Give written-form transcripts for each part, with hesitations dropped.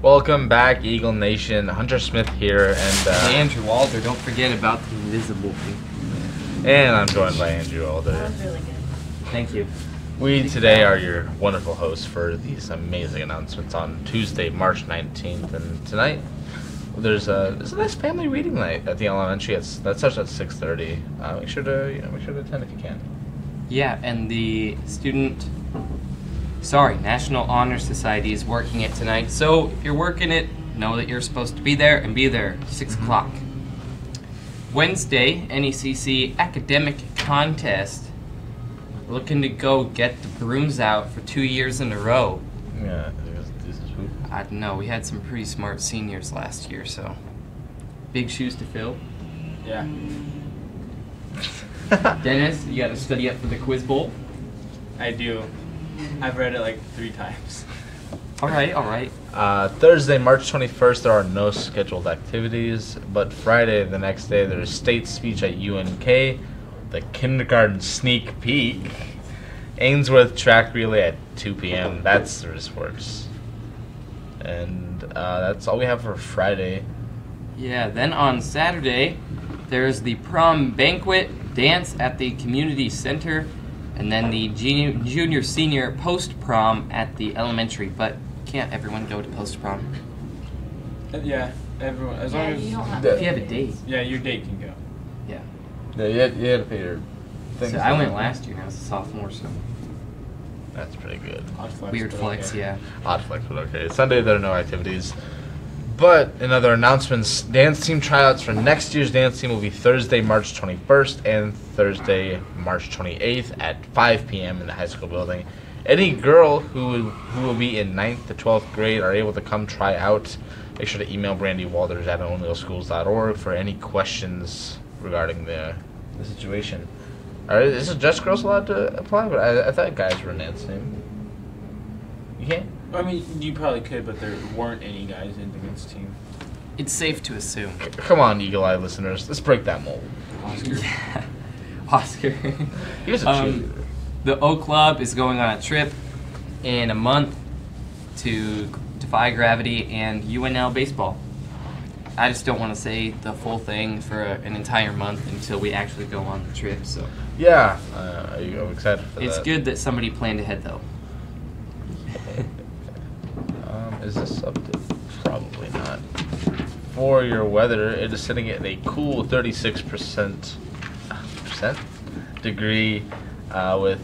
Welcome back, Eagle Nation. Hunter Smith here, and Andrew Walter. Don't forget about the invisible thing. and I'm joined by Andrew Alder. That was really good. Thank you. We today are your wonderful hosts for these amazing announcements on Tuesday, March 19th, and tonight there's a nice family reading night at the elementary. That starts at 6:30. Make sure to attend if you can. Yeah, and the National Honor Society is working it tonight. So if you're working it, know that you're supposed to be there and be there 6 o'clock. Wednesday, NECC academic contest. Looking to go get the brooms out for 2 years in a row. Yeah, this is who. I don't know. We had some pretty smart seniors last year, so big shoes to fill. Yeah. Dennis, you got to study up for the quiz bowl. I do. I've read it like 3 times. All right. Thursday, March 21st, there are no scheduled activities, but Friday, the next day, there's state speech at UNK, the kindergarten sneak peek, Ainsworth track relay at 2 p.m. That's the sports. And that's all we have for Friday. Yeah, then on Saturday, there's the prom banquet dance at the community center, and then the junior senior post prom at the elementary. But can't everyone go to post prom? Yeah, everyone. As long You don't as. have If you have a date. Yeah, your date can go. Yeah. Yeah, you had to pay your things. So I went last year and I was a sophomore, so That's pretty good. Odd flex, weird but flex, okay. yeah. Odd flex, but okay. Sunday, there are no activities. But in other announcements, dance team tryouts for next year's dance team will be Thursday, March 21st and Thursday, March 28th at 5 p.m. in the high school building. Any girl who will be in 9th to 12th grade are able to come try out. Make sure to email Brandy Walters at onlyschools.org for any questions regarding the situation. Is it just girls allowed to apply? But I thought guys were in dance team. You can't? I mean, you probably could, but there weren't any guys in the men's team. It's safe to assume. Come on, Eagle Eye listeners. Let's break that mold. Oscar. Yeah. Oscar. He was a cheerleader. The O Club is going on a trip in a month to Defy Gravity and UNL baseball. I just don't want to say the full thing for an entire month until we actually go on the trip. So Yeah, I'm excited for that. it's good that somebody planned ahead, though. Is this updated? Probably not. For your weather, it is sitting at a cool 36% degree with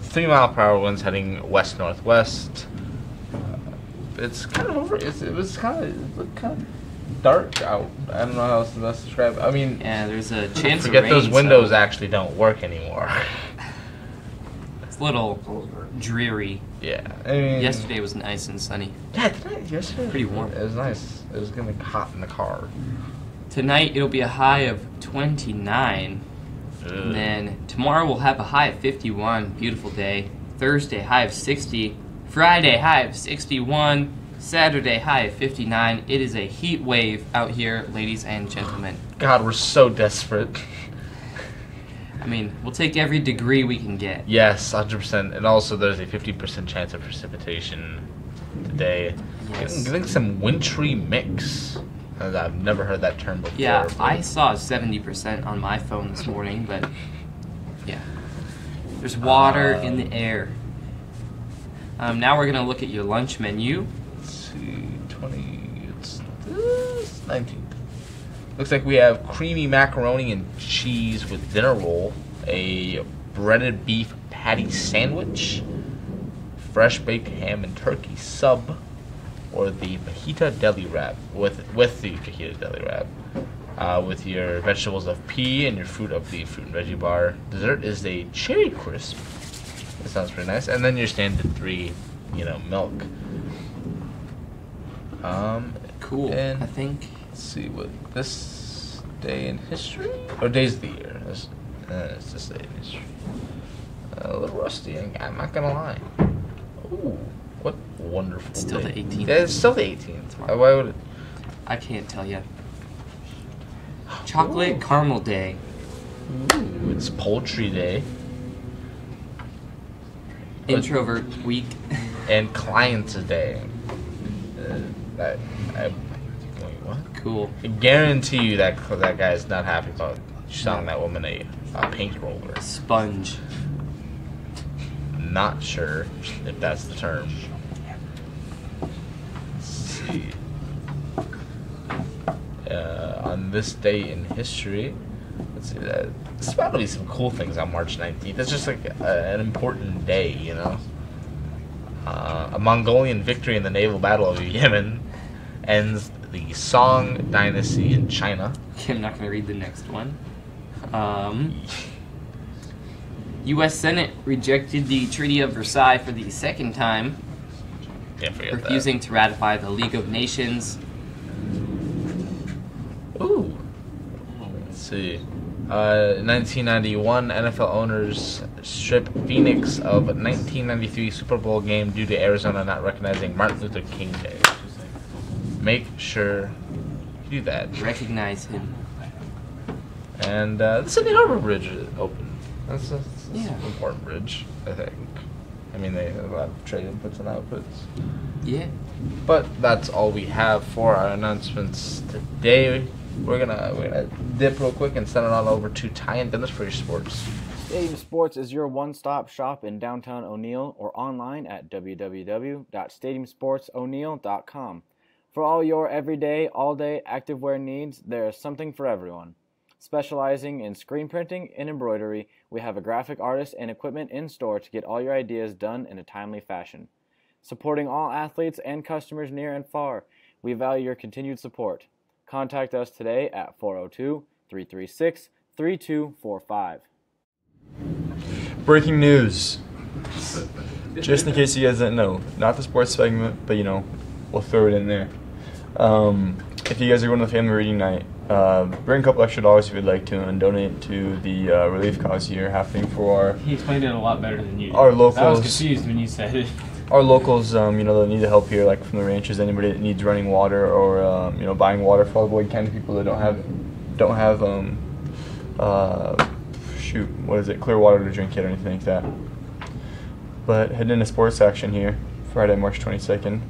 3 mile per hour winds heading west northwest. It's kind of over. It was kind of dark out. I don't know how else to best describe it. I mean, Yeah, there's a chance forget of rain. those windows So actually don't work anymore. it's a little dreary. Yeah, I mean, Yesterday was nice and sunny. Yeah, tonight, yesterday. Pretty warm. It was nice. It was gonna be hot in the car. Tonight it'll be a high of 29. And then tomorrow we'll have a high of 51. Beautiful day. Thursday, high of 60. Friday, high of 61. Saturday, high of 59. It is a heat wave out here, ladies and gentlemen. God, we're so desperate. I mean, we'll take every degree we can get. Yes, 100%. And also, there's a 50% chance of precipitation today. Yes. Getting some wintry mix. I've never heard that term before. Yeah, but- I saw 70% on my phone this morning, but yeah. There's water in the air. Now we're going to look at your lunch menu. Let's see, 20. It's 19th. Looks like we have creamy macaroni and cheese with dinner roll, a breaded beef patty sandwich, fresh baked ham and turkey sub, or the fajita deli wrap with the fajita deli wrap, with your vegetables of pea and your fruit of the fruit and veggie bar. Dessert is a cherry crisp. That sounds pretty nice. And then your standard 3, milk. Cool, And I think. let's see what this day in history or days of the year. It's this day in history. A little rusty. I'm not gonna lie. Ooh, what wonderful It's still day. the 18th. Yeah, it's still the 18th. Why would it? I can't tell you. Chocolate caramel day. Ooh, it's poultry day. Introvert week. And clients day. Wait, what? Cool. I guarantee you that guy is not happy about selling that woman a paint roller. Sponge. Not sure if that's the term. Let's see. On this day in history, let's see that. There's about to be some cool things on March 19th. It's just like an important day, you know. A Mongolian victory in the naval battle of Yemen ends the Song dynasty in China. I'm not going to read the next one. U.S. Senate rejected the Treaty of Versailles for the second time, Can't forget refusing to ratify the League of Nations. that. Ooh. Let's see. 1991, NFL owners strip Phoenix of 1993 Super Bowl game due to Arizona not recognizing Martin Luther King Day. Make sure you do that. Recognize him. And the Sydney Harbor Bridge is open. That's an Yeah. important bridge, I think. I mean, they have a lot of trade inputs and outputs. Yeah. But that's all we have for our announcements today. We're gonna dip real quick and send it on over to Ty and Dennis for your sports. Stadium Sports is your one-stop shop in downtown O'Neill or online at www.stadiumsportso'neill.com. For all your everyday, all-day activewear needs, there is something for everyone. Specializing in screen printing and embroidery, we have a graphic artist and equipment in store to get all your ideas done in a timely fashion. Supporting all athletes and customers near and far, we value your continued support. Contact us today at 402-336-3245. Breaking news. Just in case you guys didn't know, not the sports segment, but we'll throw it in there. If you guys are going to the family reading night, bring a couple extra dollars if you'd like to and donate to the relief cause here happening for He explained it a lot better than you did. our I was locals. confused when you said it. Our locals, that need the help here, like from the ranches, anybody that needs running water or buying water for all the Boyd County people that don't have clear water to drink yet or anything like that. But heading into sports action here, Friday, March 22nd,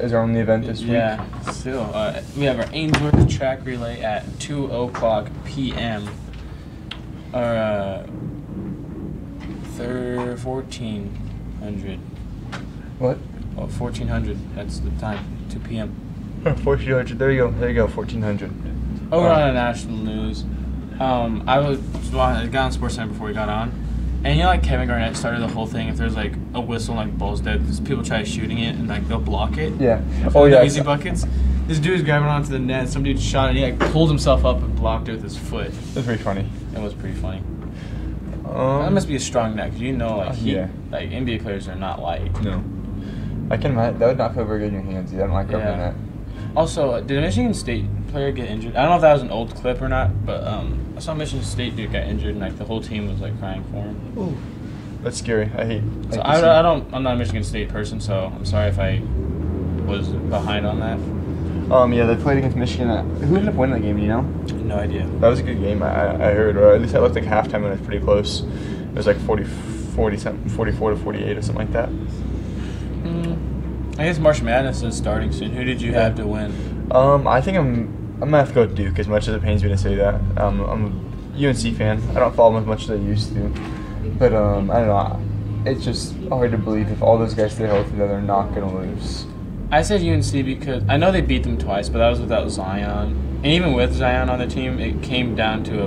is our only event this week. Yeah, still. We have our Ainsworth track relay at 2:00 p.m. Our 1400. What? Oh, 1400. That's the time. 2 p.m. 1400. There you go. 1400. Over on the national news, I got on SportsCenter before we got on, and like Kevin Garnett started the whole thing. If there's like a whistle, like ball's dead, because people try shooting it and like they'll block it. Yeah. Oh yeah. Easy buckets. This dude was grabbing onto the net. Some dude shot it. He like pulled himself up and blocked it with his foot. That's pretty funny. It was pretty funny. That must be a strong net, because like NBA players are not light. No. I can imagine that would not feel very good in your hands. I don't like grabbing that. Also, did a Michigan State player get injured? I don't know if that was an old clip or not, but I saw a Michigan State dude got injured, and like the whole team was like crying for him. Ooh. That's scary. I'm not a Michigan State person, so I'm sorry if I was behind on that. They played against Michigan. Who ended up winning the game? Do you know? No idea. That was a good game. I heard, or at least that looked like halftime, and it was pretty close. It was like 44 to 48 or something like that. I guess March Madness is starting soon. Who did you have to win? I think I'm gonna have to go with Duke, as much as it pains me to say that. I'm a UNC fan. I don't follow them as much as I used to, but I don't know. It's just hard to believe if all those guys stay healthy that they're not gonna lose. I said UNC because I know they beat them twice, but that was without Zion. And even with Zion on the team, it came down to a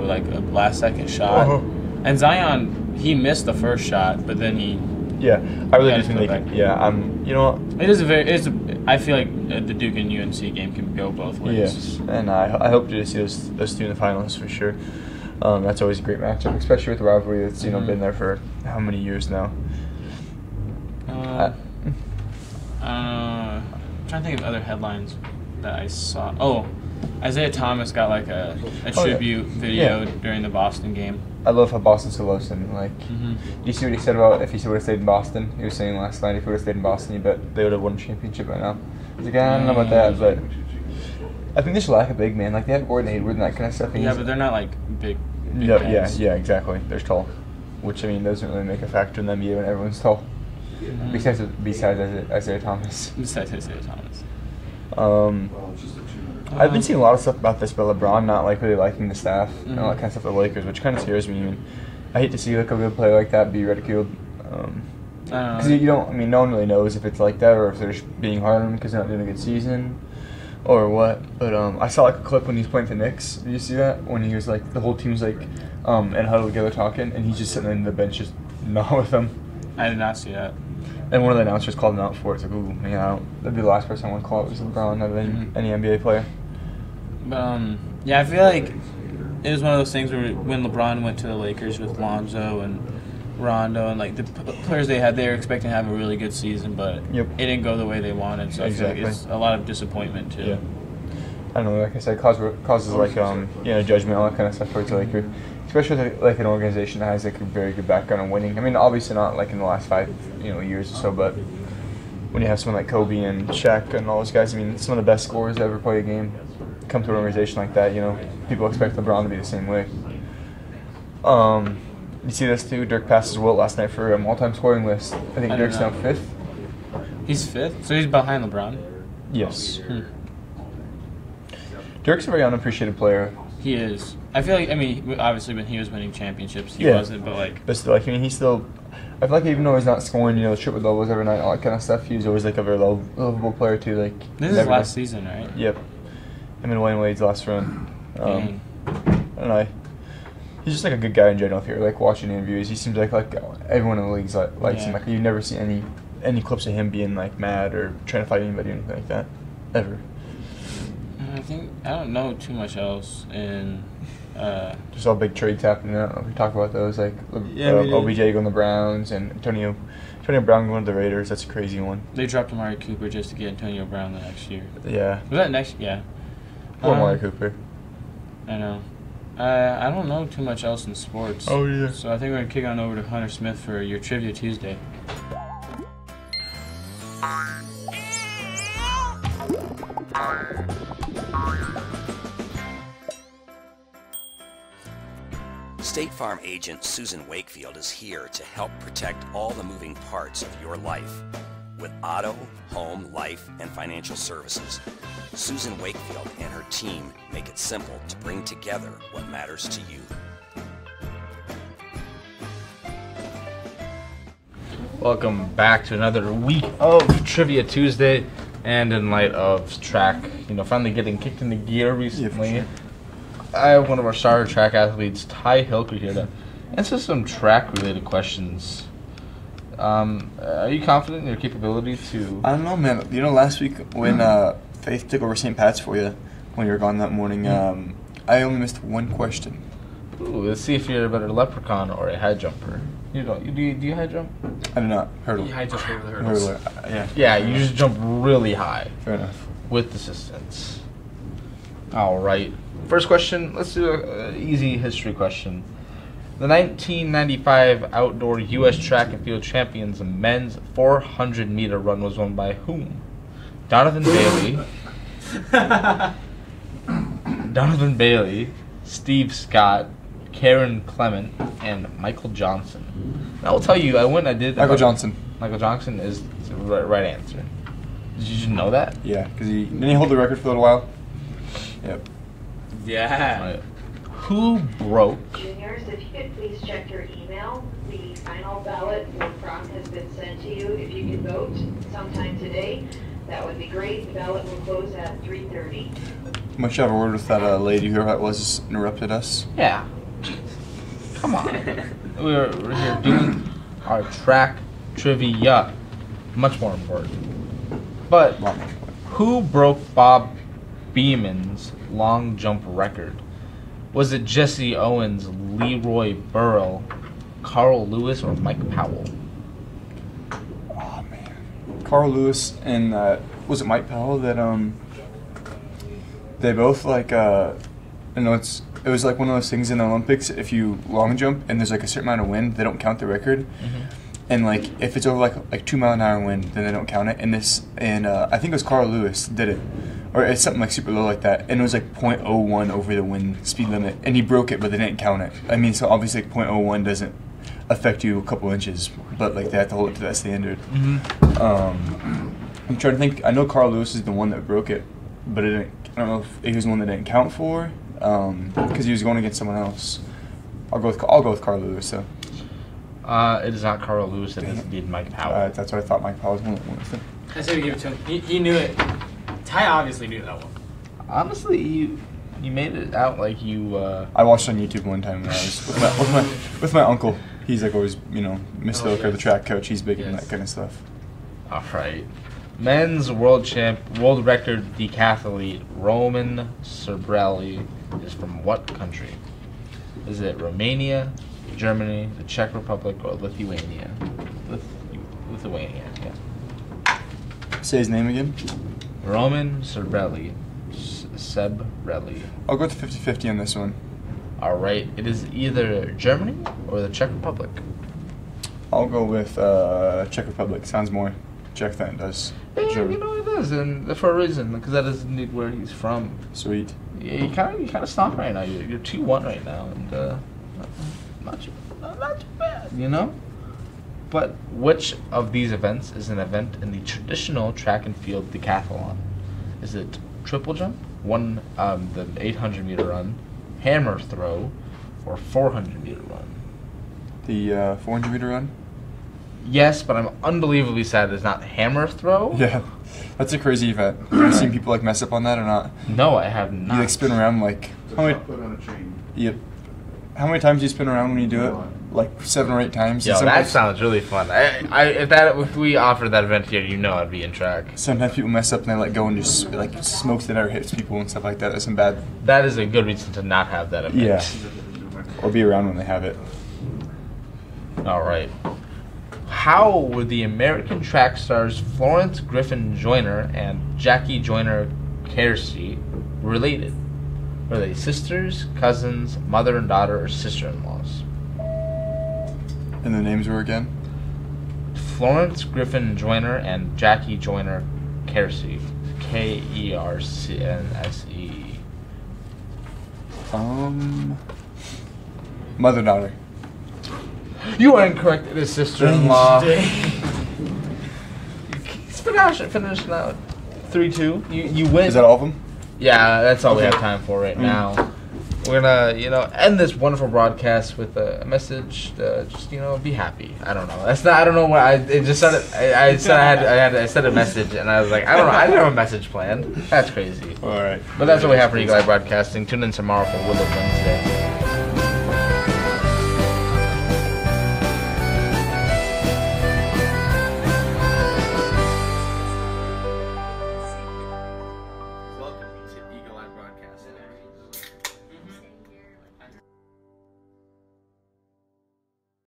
last-second shot. And Zion, he missed the first shot, but then he. Yeah, I really do think they can. Yeah, you know what? I feel like the Duke and UNC game can go both ways. Yes, and I hope to see those two in the finals for sure. That's always a great matchup, especially with the rivalry that's been there for how many years now. I'm trying to think of other headlines that I saw. Oh, Isaiah Thomas got like a tribute video during the Boston game. I love how Boston's so low sending. Do you see what he said about if he would have stayed in Boston? He was saying last night if he would have stayed in Boston, you bet they would have won a championship right now. I was like, I don't know about that, but I think they should lack a big man. Like they have Gordon Hayward and that kind of stuff. Yeah, but they're not like big yeah, exactly. They're tall, which doesn't really make a factor in the NBA when everyone's tall. Besides Isaiah Thomas. Besides Isaiah Thomas. I've been seeing a lot of stuff about this, but LeBron not like really liking the staff and all that kind of stuff at the Lakers, which kind of scares me. I mean, I hate to see like a good player like that be ridiculed. Because you don't. I mean, no one really knows if it's like that or if they're just being hard on him because they're not doing a good season, or what. But I saw like a clip when he was playing for the Knicks. Did you see that? When he was like the whole team's like in huddle together talking, and he's just sitting in the bench just not with them. I did not see that. And one of the announcers called him out for it. It's like, ooh, man, that'd be the last person I want to call it was LeBron, not any NBA player. But yeah, I feel like it was one of those things where when LeBron went to the Lakers with Lonzo and Rondo and like the players they had, they were expecting to have a really good season, but it didn't go the way they wanted. So Exactly. I feel like it's a lot of disappointment too. Yeah. I don't know, like I said, causes like judgment, all that kind of stuff towards the Lakers, especially like an organization that has like a very good background in winning. I mean, obviously not like in the last 5 years or so, but when you have someone like Kobe and Shaq and all those guys, I mean, some of the best scorers to ever play a game come to an organization like that. People expect LeBron to be the same way. You see this too? Dirk passes Wilt last night for an all-time scoring list. I think Dirk's now 5th. He's 5th, so he's behind LeBron. Yes. Dirk's a very unappreciated player. He is. I feel like, I mean, obviously when he was winning championships, he wasn't, but like... But still, like, I mean, he's still... I feel like even though he's not scoring, triple doubles every night, all that kind of stuff, he was always like a very lovable player too. Like this is his last season, right? Yep. Him and Wayne Wade's last run. I don't know. He's just like a good guy in general. If you're like watching interviews, he seems like everyone in the league's likes him. Like you never see any clips of him being like mad or trying to fight anybody or anything like that, ever. I don't know too much else in. Just all big trades happening. I don't know if we talk about those, like OBJ going to the Browns and Antonio Brown going to the Raiders. That's a crazy one. They dropped Amari Cooper just to get Antonio Brown the next year. Yeah. Was that next? Yeah. Poor Amari Cooper. I know. I don't know too much else in sports. Oh yeah. So I think we're gonna kick on over to Hunter Smith for your Trivia Tuesday. State Farm agent Susan Wakefield is here to help protect all the moving parts of your life. With auto, home, life, and financial services, Susan Wakefield and her team make it simple to bring together what matters to you. Welcome back to another week of Trivia Tuesday, and in light of track, finally getting kicked into gear recently, Yeah, I have one of our star track athletes, Ty Hilker, here to answer some track-related questions. Are you confident in your capability to... I don't know, man. Last week when Faith took over St. Pat's for you, when you were gone that morning, I only missed one question. Ooh, let's see if you're a better leprechaun or a high jumper. Do you high jump? I do not. Hurdle. You high jump over the hurdles. Yeah. Yeah, you just jump really high. Fair enough. With assistance. All right. First question, let's do an easy history question. The 1995 Outdoor U.S. Track and Field Champions men's 400-meter run was won by whom? Donovan Bailey, Steve Scott, Karen Clement, and Michael Johnson. I will tell you, Michael Johnson. Michael Johnson is the right answer. Did you know that? Yeah, because didn't he hold the record for a little while? Yep. Yeah. Right. Who broke? Juniors, if you could please check your email. The final ballot for prom has been sent to you. If you could vote sometime today, that would be great. The ballot will close at 3:30. Must you have a word with that lady, whoever it was, interrupted us? Yeah. Come on. We're here doing our track trivia. Much more important. But who broke Bob Beeman's long jump record? Was it Jesse Owens, Leroy Burrow, Carl Lewis, or Mike Powell? Oh man, Carl Lewis and was it Mike Powell that they both like it was like one of those things in the Olympics. If you long jump and there's like a certain amount of wind, they don't count the record. Mm-hmm. And like if it's over like 2 mile an hour wind, then they don't count it. And I think it was Carl Lewis did it, or it's something like super low like that. And it was like 0.01 over the wind speed limit, and he broke it, but they didn't count it. I mean, so obviously like 0.01 doesn't affect you a couple inches, but like they have to hold it to that standard. Mm-hmm. I'm trying to think. I know Carl Lewis is the one that broke it, but it didn't, I don't know if he was the one that didn't count for, because he was going against someone else. I'll go with Carl Lewis. So. It is not Carl Lewis. It is indeed Mike Powell. That's what I thought. Mike Powell was one of them. I say we give it to him. He knew it. Ty obviously knew that one. Honestly, you made it out like you. I watched on YouTube one time when I was with my uncle. He's like always, Miss Stoker, yes. the track coach. He's big in Yes. that kind of stuff. All right. Men's world record decathlete Roman Serbrelli is from what country? Is it Romania, Germany, the Czech Republic, or Lithuania? Lithuania, yeah. Say his name again. Roman Serbrelli. Sebrelli. I'll go with 50-50 on this one. All right. It is either Germany or the Czech Republic. I'll go with Czech Republic. Sounds more Czech than it does Yeah, German. it is, and for a reason, because that is indeed where he's from. Sweet. Yeah, you kind of stopped right now. You're 2-1 right now, and not too bad, But which of these events is an event in the traditional track and field decathlon? Is it triple jump, the 800-meter run, hammer throw, or 400-meter run? The 400-meter run? Yes, but I'm unbelievably sad it's not hammer throw. Yeah. That's a crazy event. Have you seen people mess up on that or not? No, I have not. You spin around how many? Put on a chain. Yep. How many times do you spin around when you do it? Like 7 or 8 times. Yo, And that sometimes- sounds really fun. If we offered that event here, I'd be in track. Sometimes people mess up and they let go and just like smokes that never hits people and stuff like that. That's some bad. That is a good reason to not have that event. Yeah. Or be around when they have it. All right. How were the American track stars Florence Griffin Joyner and Jackie Joyner Kersey related? Were they sisters, cousins, mother and daughter, or sister-in-laws? And the names were again? Florence Griffin Joyner and Jackie Joyner Kersey. Kercnse. Mother-daughter. You are incorrect. It is sister-in-law. Finish now. 3-2. You win. Is that all of them? Yeah, that's all we Okay. have time for right now. We're gonna, end this wonderful broadcast with a message. Just, be happy. I don't know. That's not. I don't know what it just said. I said a message, and I was like, I don't know. I didn't have a message planned. That's crazy. All right. But that's what we have for Eagle Eye Broadcasting. Tune in tomorrow for Willow Wednesday.